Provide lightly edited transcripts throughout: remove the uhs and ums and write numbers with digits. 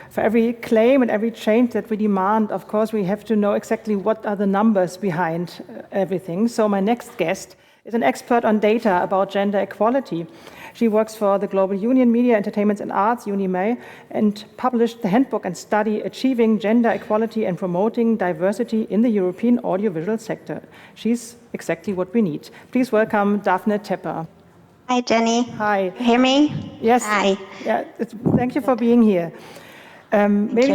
For every claim and every change that we demand, of course, we have to know exactly what are the numbers behind everything. So my next guest is an expert on data about gender equality. She works for the Global Union, Media, Entertainment and Arts, UNI MEI, and published the handbook and study Achieving Gender Equality and Promoting Diversity in the European Audiovisual Sector. She's exactly what we need. Please welcome Daphne Tepper. Hi, Jenny. Hi. You hear me? Yes. Hi. Yeah, thank you for being here. Maybe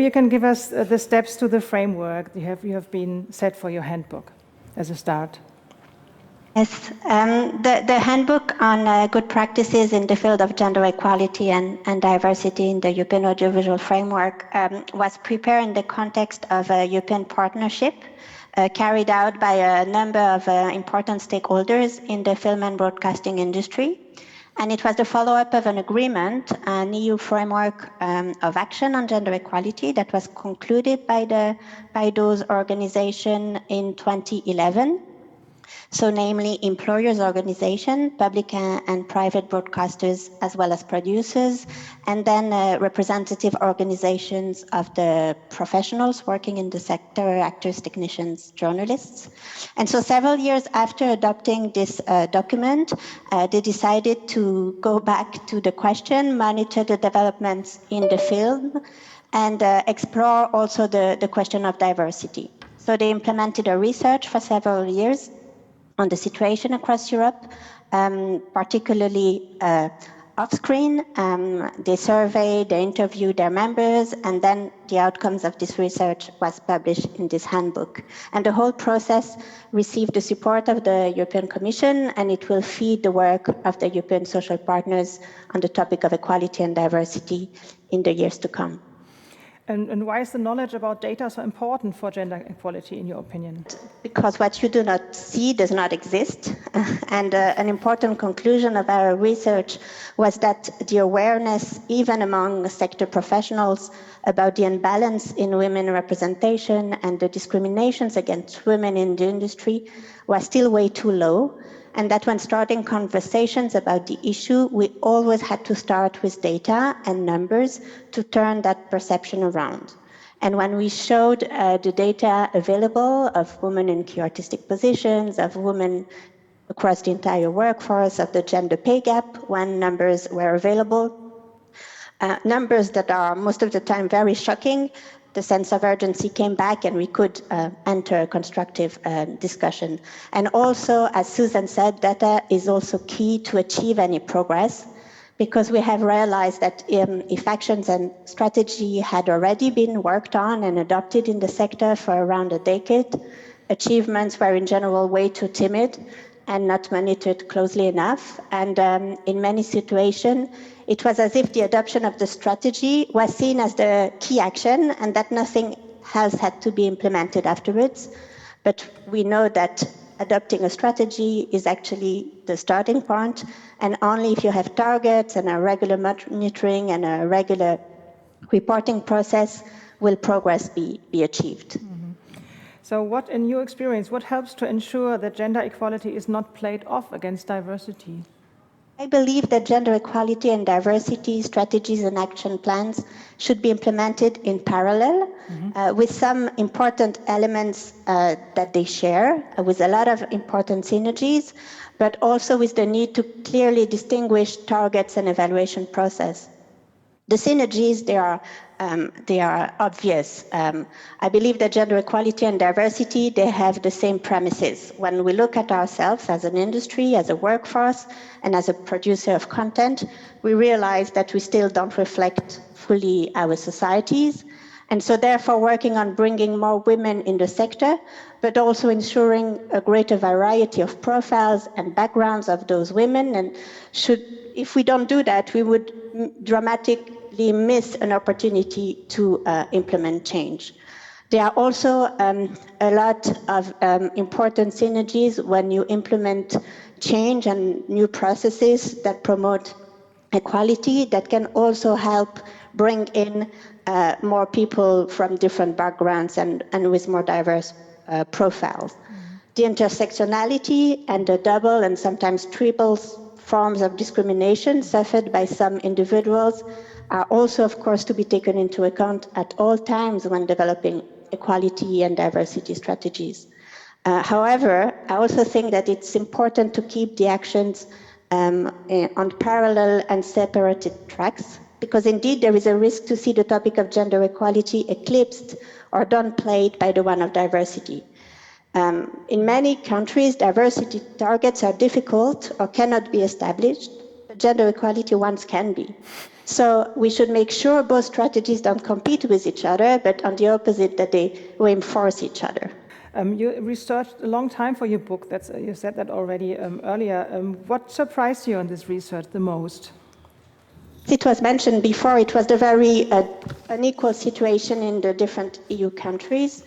you can give us the steps to the framework you have been set for your handbook as a start. Yes, the handbook on good practices in the field of gender equality and diversity in the European audiovisual framework was prepared in the context of a European partnership carried out by a number of important stakeholders in the film and broadcasting industry. And it was the follow-up of an agreement, an EU framework of action on gender equality that was concluded by those organizations in 2011. So namely employers' organization, public and private broadcasters, as well as producers, and then representative organizations of the professionals working in the sector, actors, technicians, journalists. And so several years after adopting this document, they decided to go back to the question, monitor the developments in the field, and explore also the question of diversity. So they implemented a research for several years on the situation across Europe, particularly off-screen. They surveyed, they interviewed their members, and then the outcomes of this research was published in this handbook. And the whole process received the support of the European Commission, and it will feed the work of the European social partners on the topic of equality and diversity in the years to come. And why is the knowledge about data so important for gender equality, in your opinion? Because what you do not see does not exist. And an important conclusion of our research was that the awareness, even among sector professionals, about the imbalance in women representation and the discriminations against women in the industry was still way too low. And that when starting conversations about the issue, we always had to start with data and numbers to turn that perception around. And when we showed the data available of women in key artistic positions, of women across the entire workforce, of the gender pay gap, when numbers were available, numbers that are most of the time very shocking, the sense of urgency came back and we could enter a constructive discussion. And also, as Susan said, data is also key to achieve any progress, because we have realized that if actions and strategy had already been worked on and adopted in the sector for around a decade, achievements were in general way too timid and not monitored closely enough. And in many situations, it was as if the adoption of the strategy was seen as the key action and that nothing else had to be implemented afterwards. But we know that adopting a strategy is actually the starting point, and only if you have targets and a regular monitoring and a regular reporting process will progress be achieved. Mm-hmm. So what, in your experience, what helps to ensure that gender equality is not played off against diversity? I believe that gender equality and diversity strategies and action plans should be implemented in parallel, with some important elements that they share, with a lot of important synergies, but also with the need to clearly distinguish targets and evaluation process. The synergies, they are obvious. I believe that gender equality and diversity, they have the same premises. When we look at ourselves as an industry, as a workforce, and as a producer of content, we realize that we still don't reflect fully our societies. And so therefore working on bringing more women in the sector, but also ensuring a greater variety of profiles and backgrounds of those women. And if we don't do that, we would dramatically miss an opportunity to implement change. There are also a lot of important synergies when you implement change and new processes that promote equality, that can also help bring in more people from different backgrounds and with more diverse profiles. The intersectionality and the double and sometimes triple forms of discrimination suffered by some individuals are also, of course, to be taken into account at all times when developing equality and diversity strategies. However, I also think that it's important to keep the actions on parallel and separated tracks, because indeed there is a risk to see the topic of gender equality eclipsed or downplayed by the one of diversity. In many countries, diversity targets are difficult or cannot be established, but gender equality ones can be. So we should make sure both strategies don't compete with each other, but on the opposite, that they reinforce each other. You researched a long time for your book. You said that already earlier. What surprised you on this research the most? It was mentioned before, it was the very unequal situation in the different EU countries.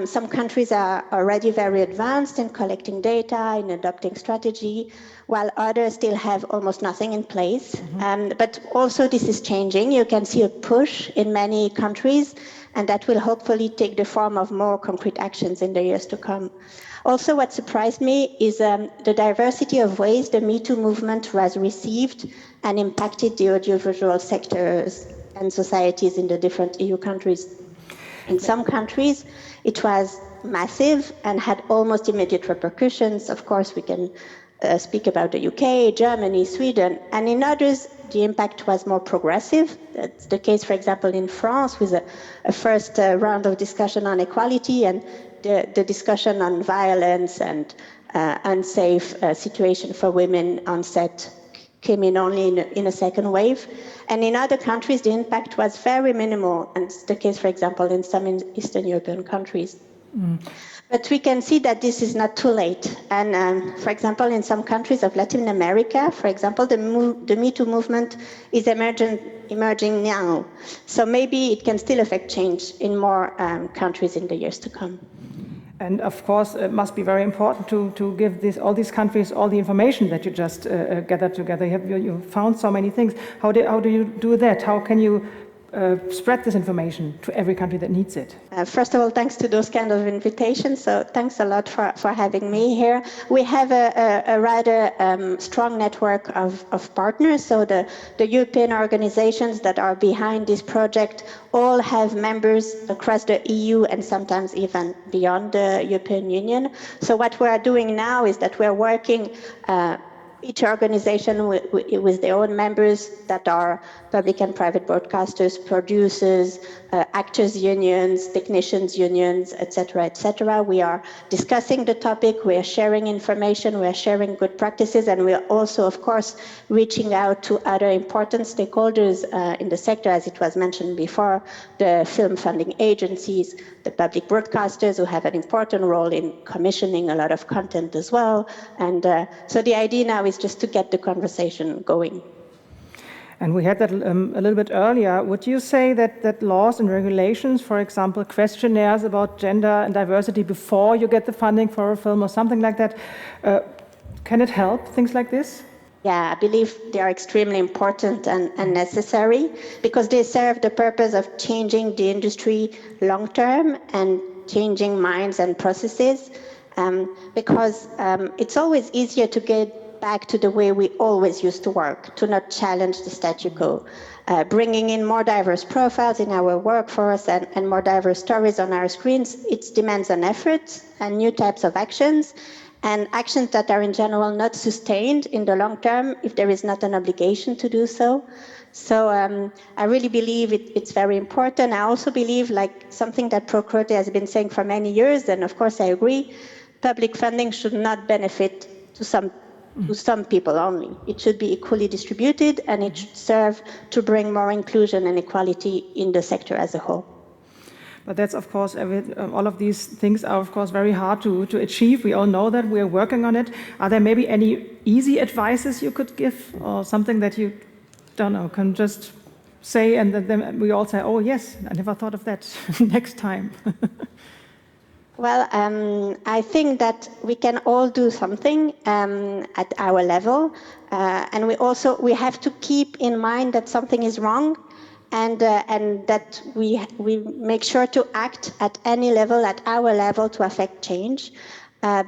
Some countries are already very advanced in collecting data, in adopting strategy, while others still have almost nothing in place. But also this is changing. You can see a push in many countries, and that will hopefully take the form of more concrete actions in the years to come. Also, what surprised me is the diversity of ways the Me Too movement has received and impacted the audiovisual sectors and societies in the different EU countries. In some countries, it was massive and had almost immediate repercussions. Of course, we can speak about the UK, Germany, Sweden, and in others, the impact was more progressive. That's the case, for example, in France, with a first round of discussion on equality, and the discussion on violence and unsafe situation for women on set came in only in a second wave. And in other countries, the impact was very minimal, and it's the case, for example, in some Eastern European countries. But we can see that this is not too late. And for example, in some countries of Latin America, for example, the Me Too movement is emerging now. So maybe it can still affect change in more countries in the years to come. And of course, it must be very important to give all these countries all the information that you just gathered together. You found so many things. How do you do that? How can you spread this information to every country that needs it? First of all, thanks to those kind of invitations. So thanks a lot for having me here. We have a rather strong network of partners. So the European organizations that are behind this project all have members across the EU and sometimes even beyond the European Union. So what we are doing now is that we are working each organization with their own members that are public and private broadcasters, producers, actors unions, technicians unions, etc., etc. We are discussing the topic, we are sharing information, we are sharing good practices, and we are also, of course, reaching out to other important stakeholders in the sector, as it was mentioned before, the film funding agencies, the public broadcasters who have an important role in commissioning a lot of content as well. And so the idea now is just to get the conversation going. And we had that a little bit earlier. Would you say that laws and regulations, for example, questionnaires about gender and diversity before you get the funding for a film or something like that, can it help, things like this? Yeah, I believe they are extremely important and necessary because they serve the purpose of changing the industry long term and changing minds and processes, because it's always easier to get back to the way we always used to work, to not challenge the status quo. Bringing in more diverse profiles in our workforce and more diverse stories on our screens, it demands an effort and new types of actions, and actions that are in general not sustained in the long term if there is not an obligation to do so. So I really believe it's very important. I also believe, like something that Procrote has been saying for many years, and of course I agree, public funding should not benefit to some people only. It should be equally distributed, and it should serve to bring more inclusion and equality in the sector as a whole. But that's, of course, all of these things are, of course, very hard to achieve. We all know that. We are working on it. Are there maybe any easy advices you could give, or something that you, don't know, can just say, and then we all say, oh, yes, I never thought of that next time? Well, I think that we can all do something at our level, and we have to keep in mind that something is wrong, and that we make sure to act at any level, at our level, to affect change.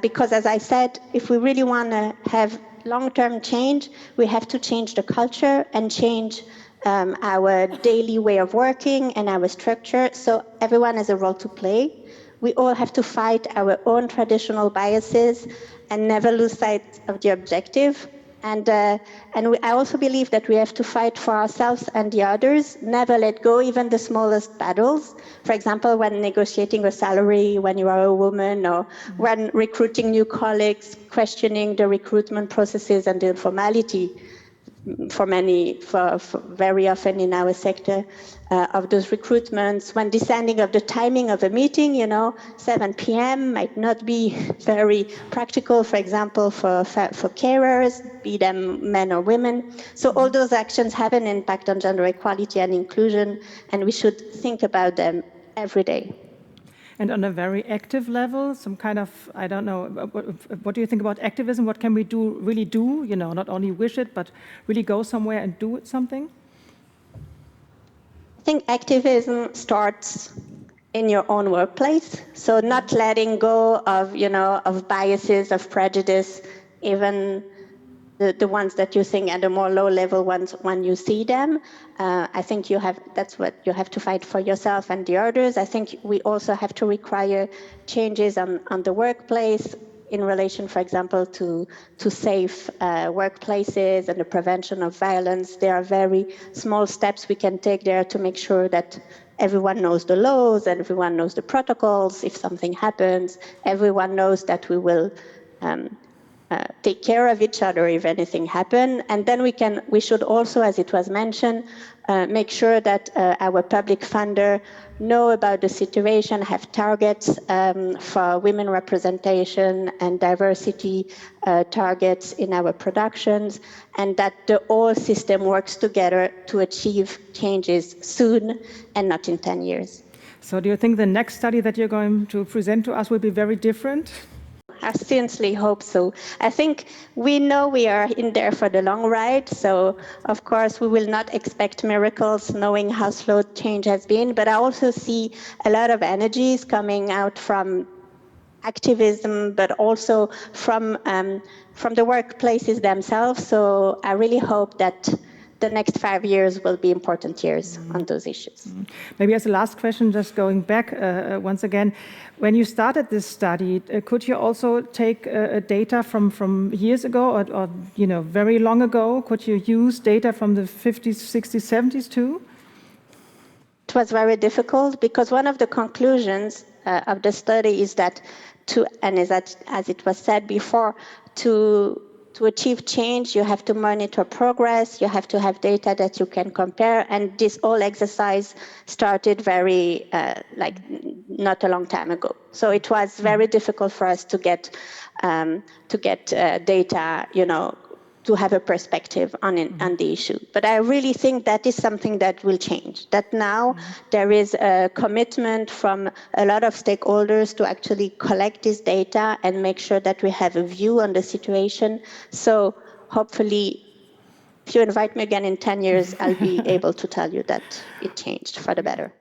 Because, as I said, if we really want to have long-term change, we have to change the culture and change our daily way of working and our structure. So everyone has a role to play. We all have to fight our own traditional biases and never lose sight of the objective. I also believe that we have to fight for ourselves and the others, never let go even the smallest battles. For example, when negotiating a salary, when you are a woman, or when recruiting new colleagues, questioning the recruitment processes and the informality for very often in our sector of those recruitments. When deciding of the timing of a meeting, 7 p.m. might not be very practical, for example, for carers, be them men or women. So all those actions have an impact on gender equality and inclusion, and we should think about them every day. And on a very active level, some kind of, I don't know, what do you think about activism? What can we really do, not only wish it, but really go somewhere and do something? I think activism starts in your own workplace. So not letting go of, of biases, of prejudice, even the ones that you think at the more low level ones when you see them. I think that's what you have to fight for yourself and the others. I think we also have to require changes on the workplace in relation, for example, to safe workplaces and the prevention of violence. There are very small steps we can take there to make sure that everyone knows the laws, and everyone knows the protocols. If something happens, everyone knows that we will take care of each other if anything happens. And then we should also, as it was mentioned, make sure that our public funder know about the situation, have targets for women representation and diversity targets in our productions, and that the whole system works together to achieve changes soon and not in 10 years. So do you think the next study that you're going to present to us will be very different? I sincerely hope so. I think we know we are in there for the long ride, so of course we will not expect miracles knowing how slow change has been, but I also see a lot of energies coming out from activism, but also from the workplaces themselves. So I really hope that the next 5 years will be important years on those issues. Maybe as a last question, just going back once again, when you started this study, could you also take data from years ago or very long ago? Could you use data from the 50s, 60s, 70s too? It was very difficult because one of the conclusions of the study is that as it was said before, to achieve change, you have to monitor progress, you have to have data that you can compare, and this whole exercise started very, not a long time ago. So it was very difficult for us to get data, to have a perspective on the issue. But I really think that is something that will change, that now there is a commitment from a lot of stakeholders to actually collect this data and make sure that we have a view on the situation. So hopefully, if you invite me again in 10 years, I'll be able to tell you that it changed for the better.